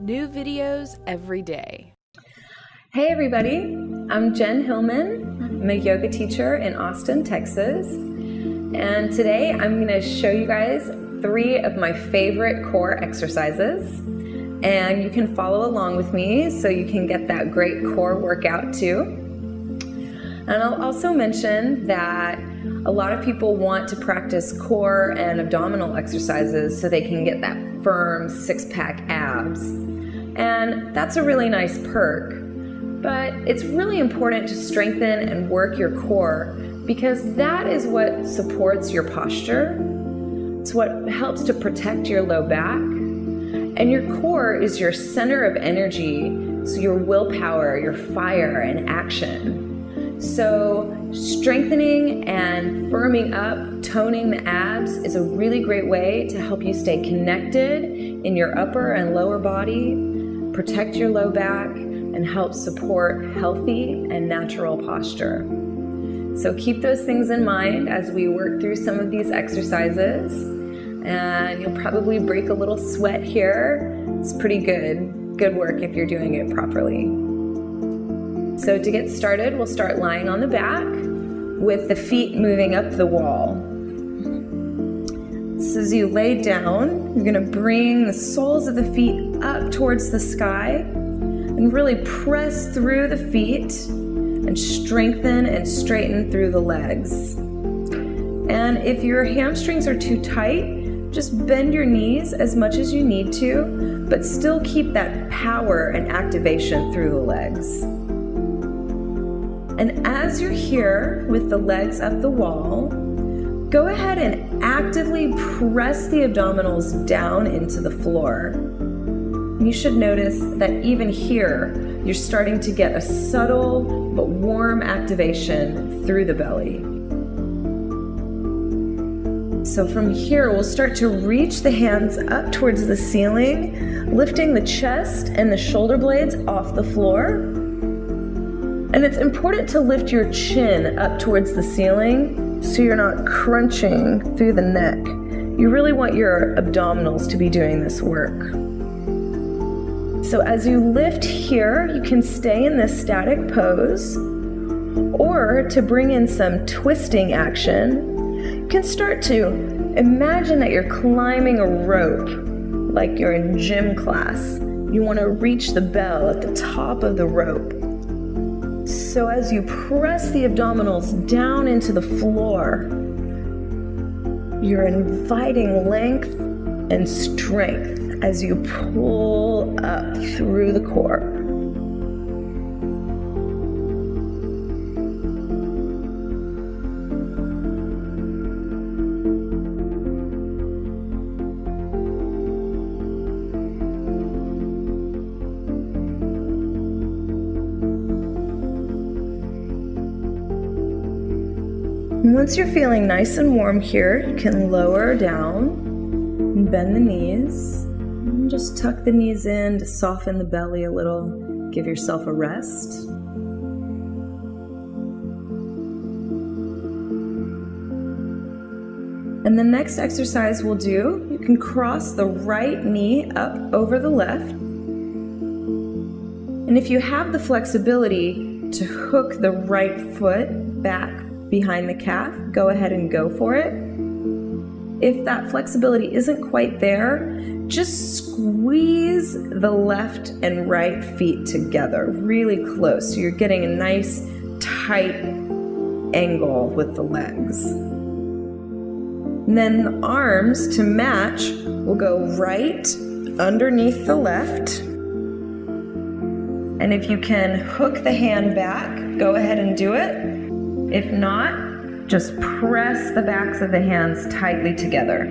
New videos every day. Hey everybody, I'm Jen Hilman. I'm a yoga teacher in Austin, Texas. And today I'm going to show you guys 3 of my favorite core exercises. And you can follow along with me so you can get that great core workout too. And I'll also mention that a lot of people want to practice core and abdominal exercises so they can get that firm 6-pack abs. And that's a really nice perk, but it's really important to strengthen and work your core because that is what supports your posture. It's what helps to protect your low back. And your core is your center of energy, so your willpower, your fire, and action. So strengthening and firming up, toning the abs is a really great way to help you stay connected in your upper and lower body, protect your low back, and help support healthy and natural posture. So keep those things in mind as we work through some of these exercises. And you'll probably break a little sweat here. It's pretty good work if you're doing it properly. So to get started, we'll start lying on the back with the feet moving up the wall. So as you lay down, you're going to bring the soles of the feet up towards the sky and really press through the feet and strengthen and straighten through the legs. And if your hamstrings are too tight, just bend your knees as much as you need to, but still keep that power and activation through the legs. And as you're here with the legs up the wall, go ahead and actively press the abdominals down into the floor. You should notice that even here, you're starting to get a subtle but warm activation through the belly. So from here, we'll start to reach the hands up towards the ceiling, lifting the chest and the shoulder blades off the floor. And it's important to lift your chin up towards the ceiling so you're not crunching through the neck. You really want your abdominals to be doing this work. So as you lift here, you can stay in this static pose, or to bring in some twisting action, you can start to imagine that you're climbing a rope like you're in gym class. You want to reach the bell at the top of the rope. So as you press the abdominals down into the floor, you're inviting length and strength as you pull up through the core. Once you're feeling nice and warm here, you can lower down and bend the knees. And just tuck the knees in to soften the belly a little. Give yourself a rest. And the next exercise we'll do, you can cross the right knee up over the left. And if you have the flexibility to hook the right foot back behind the calf, go ahead and go for it. If that flexibility isn't quite there, just squeeze the left and right feet together really close so you're getting a nice tight angle with the legs. And then the arms to match will go right underneath the left. And if you can hook the hand back, go ahead and do it. If not, just press the backs of the hands tightly together.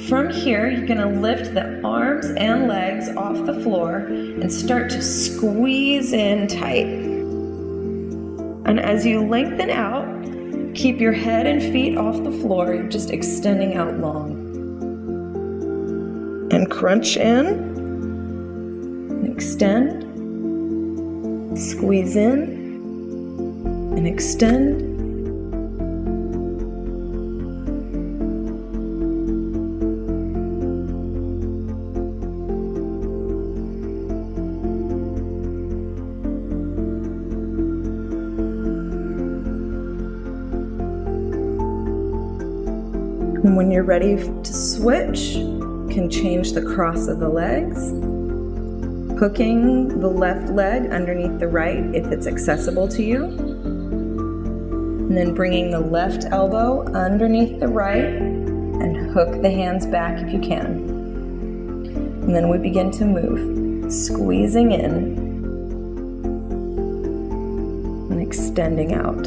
From here, you're going to lift the arms and legs off the floor and start to squeeze in tight. And as you lengthen out, keep your head and feet off the floor. You're just extending out long. And crunch in. Extend, squeeze in, and extend, And when you're ready to switch, you can change the cross of the legs, hooking the left leg underneath the right if it's accessible to you, and then bringing the left elbow underneath the right and hook the hands back if you can. And then we begin to move, squeezing in and extending out.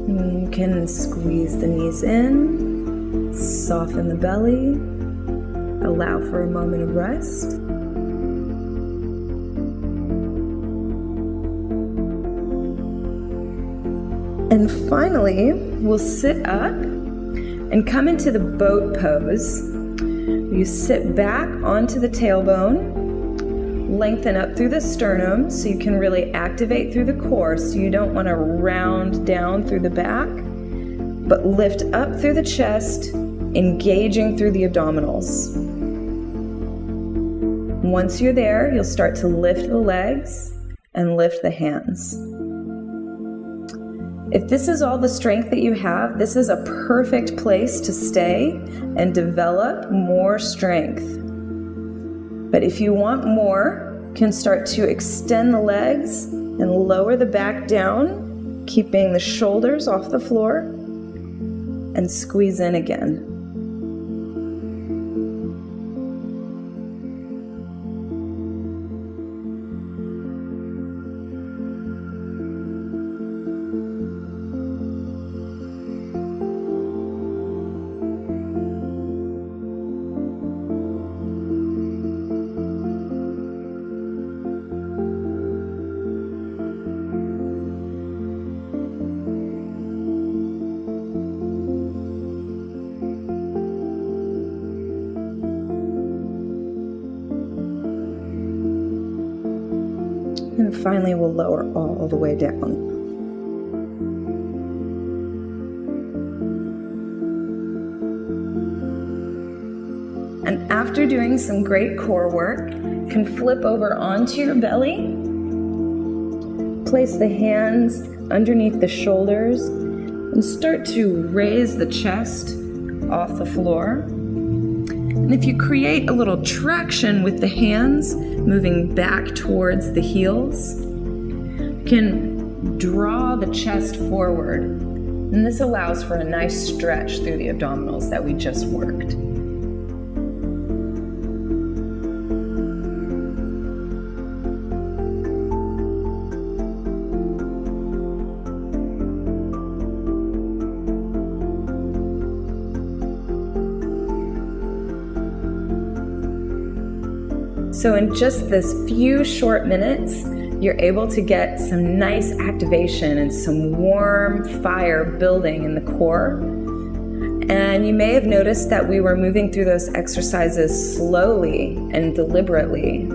You can squeeze the knees in, soften the belly, allow for a moment of rest. And finally, we'll sit up and come into the boat pose. You sit back onto the tailbone, lengthen up through the sternum so you can really activate through the core, so you don't want to round down through the back, but lift up through the chest, engaging through the abdominals. Once you're there, you'll start to lift the legs and lift the hands. If this is all the strength that you have, this is a perfect place to stay and develop more strength. But if you want more, you can start to extend the legs and lower the back down, keeping the shoulders off the floor, and squeeze in again. And finally, we'll lower all the way down. And after doing some great core work, you can flip over onto your belly, place the hands underneath the shoulders, and start to raise the chest off the floor. And if you create a little traction with the hands, moving back towards the heels, you can draw the chest forward. And this allows for a nice stretch through the abdominals that we just worked. So in just this few short minutes, you're able to get some nice activation and some warm fire building in the core. And you may have noticed that we were moving through those exercises slowly and deliberately.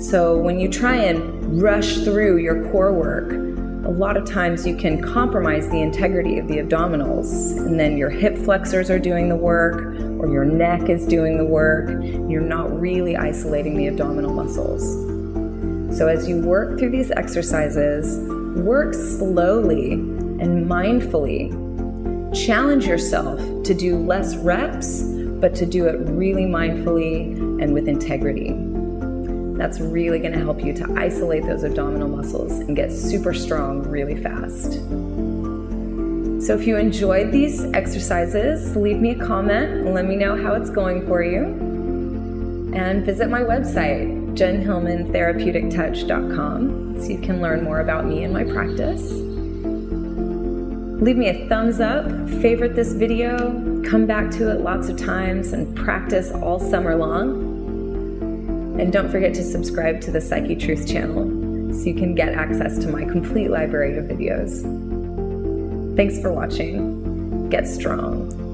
So when you try and rush through your core work, a lot of times you can compromise the integrity of the abdominals, and then your hip flexors are doing the work, or your neck is doing the work. You're not really isolating the abdominal muscles. So as you work through these exercises, work slowly and mindfully. Challenge yourself to do less reps, but to do it really mindfully and with integrity. That's really going to help you to isolate those abdominal muscles and get super strong really fast. So if you enjoyed these exercises, leave me a comment and let me know how it's going for you. And visit my website, jenhillmantherapeutictouch.com, so you can learn more about me and my practice. Leave me a thumbs up, favorite this video, come back to it lots of times, and practice all summer long. And don't forget to subscribe to the Psyche Truth channel so you can get access to my complete library of videos. Thanks for watching. Get strong.